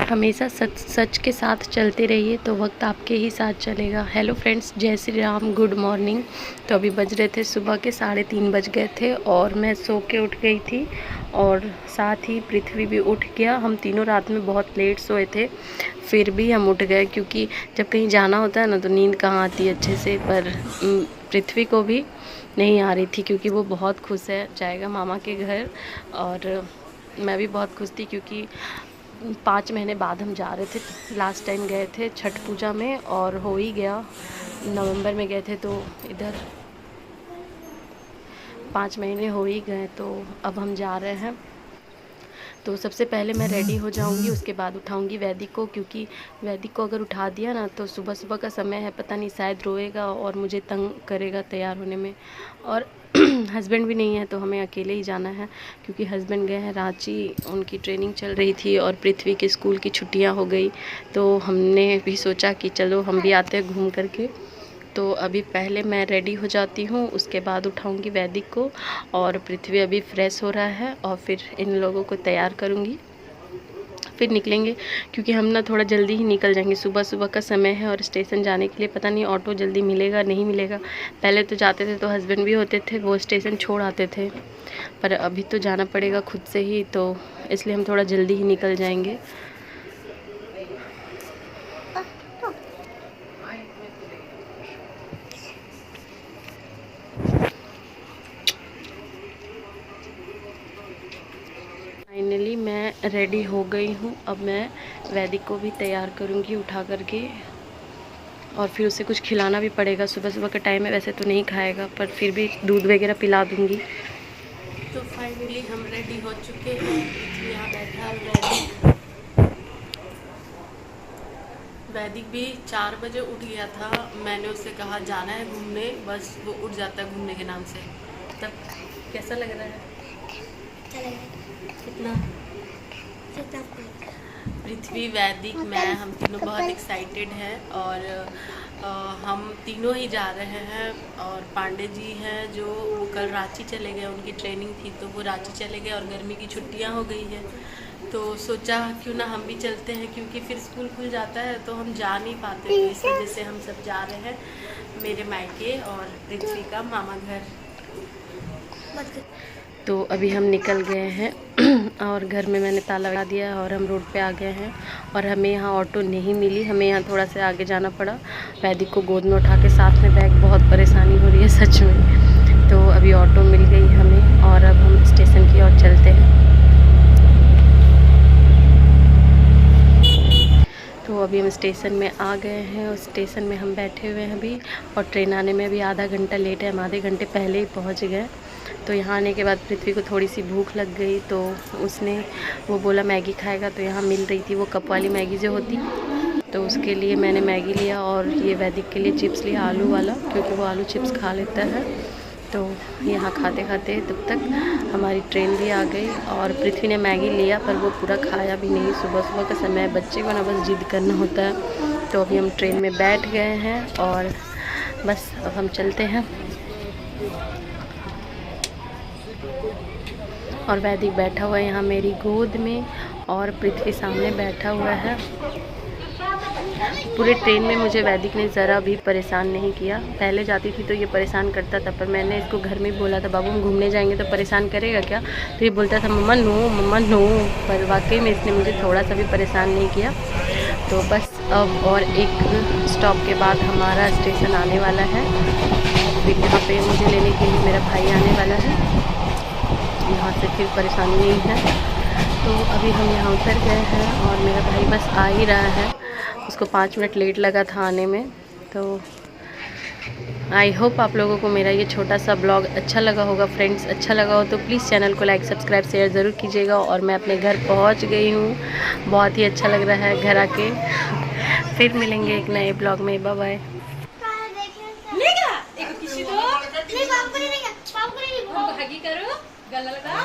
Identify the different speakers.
Speaker 1: हमेशा सच सच के साथ चलते रहिए तो वक्त आपके ही साथ चलेगा। हेलो फ्रेंड्स, जय श्री राम, गुड मॉर्निंग। तो अभी बज रहे थे सुबह के 3:30 बज गए थे और मैं सो के उठ गई थी और साथ ही पृथ्वी भी उठ गया। हम तीनों रात में बहुत लेट सोए थे, फिर भी हम उठ गए क्योंकि जब कहीं जाना होता है ना तो नींद कहाँ आती है अच्छे से। पर पृथ्वी को भी नहीं आ रही थी क्योंकि वो बहुत खुश है, जाएगा मामा के घर। और मैं भी बहुत खुश थी क्योंकि 5 महीने बाद हम जा रहे थे। लास्ट टाइम गए थे छठ पूजा में और हो ही गया, नवंबर में गए थे, तो इधर 5 महीने हो ही गए। तो अब हम जा रहे हैं। तो सबसे पहले मैं रेडी हो जाऊंगी, उसके बाद उठाऊंगी वैदिक को, क्योंकि वैदिक को अगर उठा दिया ना तो सुबह सुबह का समय है, पता नहीं शायद रोएगा और मुझे तंग करेगा तैयार होने में। और हस्बैंड भी नहीं है तो हमें अकेले ही जाना है क्योंकि हस्बैंड गए हैं रांची, उनकी ट्रेनिंग चल रही थी और पृथ्वी के स्कूल की छुट्टियां हो गई। तो हमने भी सोचा कि चलो हम भी आते हैं घूम करके। तो अभी पहले मैं रेडी हो जाती हूँ, उसके बाद उठाऊंगी वैदिक को। और पृथ्वी अभी फ्रेश हो रहा है और फिर इन लोगों को तैयार करूँगी, फिर निकलेंगे। क्योंकि हम ना थोड़ा जल्दी ही निकल जाएंगे, सुबह सुबह का समय है और स्टेशन जाने के लिए पता नहीं ऑटो जल्दी मिलेगा नहीं मिलेगा। पहले तो जाते थे तो हस्बैंड भी होते थे, वो स्टेशन छोड़ आते थे, पर अभी तो जाना पड़ेगा खुद से ही, तो इसलिए हम थोड़ा जल्दी ही निकल जाएंगे। फाइनली मैं रेडी हो गई हूँ। अब मैं वैदिक को भी तैयार करूँगी उठा करके, और फिर उसे कुछ खिलाना भी पड़ेगा। सुबह सुबह का टाइम है, वैसे तो नहीं खाएगा पर फिर भी दूध वगैरह पिला दूँगी। तो फाइनली हम रेडी हो चुके हैं। यहाँ बैठा वैदिक भी 4 बजे उठ गया था। मैंने उससे कहा जाना है घूमने, बस वो उठ जाता है घूमने के नाम से। तब कैसा लग रहा है? कितना? पृथ्वी, वैदिक, मैं, हम तीनों बहुत एक्साइटेड हैं और हम तीनों ही जा रहे हैं। और पांडे जी हैं जो वो कल रांची चले गए, उनकी ट्रेनिंग थी तो वो रांची चले गए और गर्मी की छुट्टियां हो गई हैं। तो सोचा क्यों ना हम भी चलते हैं, क्योंकि फिर स्कूल खुल जाता है तो हम जा नहीं पाते, तो इस वजह से हम सब जा रहे हैं, मेरे मायके और पृथ्वी का मामा घर। तो अभी हम निकल गए हैं और घर में मैंने ताला लगा दिया और हम रोड पे आ गए हैं। और हमें यहाँ ऑटो नहीं मिली, हमें यहाँ थोड़ा सा आगे जाना पड़ा। वैदिक को गोद में उठा के साथ में बैग, बहुत परेशानी हो रही है सच में। तो अभी ऑटो मिल गई हमें और अब हम स्टेशन की ओर चलते हैं। तो अभी हम स्टेशन में आ गए हैं और स्टेशन में हम बैठे हुए हैं अभी, और ट्रेन आने में अभी आधा घंटा लेट है, हम आधे घंटे पहले ही पहुंच गए। तो यहाँ आने के बाद पृथ्वी को थोड़ी सी भूख लग गई तो उसने वो बोला मैगी खाएगा, तो यहाँ मिल रही थी वो कप वाली मैगी जो होती, तो उसके लिए मैंने मैगी लिया। और ये वैदिक के लिए चिप्स लिया, आलू वाला, क्योंकि वो आलू चिप्स खा लेता है। तो यहाँ खाते खाते तब तक हमारी ट्रेन भी आ गई और पृथ्वी ने मैगी लिया पर वो पूरा खाया भी नहीं। सुबह सुबह का समय, बच्चे को ना बस जिद करना होता है। तो अभी हम ट्रेन में बैठ गए हैं और बस अब हम चलते हैं। और वैदिक बैठा हुआ है यहाँ मेरी गोद में और पृथ्वी सामने बैठा हुआ है। पूरे ट्रेन में मुझे वैदिक ने ज़रा भी परेशान नहीं किया। पहले जाती थी तो ये परेशान करता था, पर मैंने इसको घर में बोला था बाबू हम घूमने जाएंगे तो परेशान करेगा क्या, तो ये बोलता था मम्मा नो मम्मा नो। पर वाकई में इसने मुझे थोड़ा सा भी परेशान नहीं किया। तो बस अब और एक स्टॉप के बाद हमारा स्टेशन आने वाला है। फिर यहाँ पे मुझे लेने के लिए मेरा भाई आने वाला है, यहाँ से फिर परेशानी नहीं है। तो अभी हम यहाँ उतर गए हैं और मेरा भाई बस आ ही रहा है, उसको 5 मिनट लेट लगा था आने में। तो आई होप आप लोगों को मेरा ये छोटा सा ब्लॉग अच्छा लगा होगा। फ्रेंड्स, अच्छा लगा हो तो प्लीज़ चैनल को लाइक सब्सक्राइब शेयर ज़रूर कीजिएगा। और मैं अपने घर पहुँच गई हूँ, बहुत ही अच्छा लग रहा है घर आके। फिर मिलेंगे एक नए ब्लॉग में, बाय बाय।
Speaker 2: करो गला लगा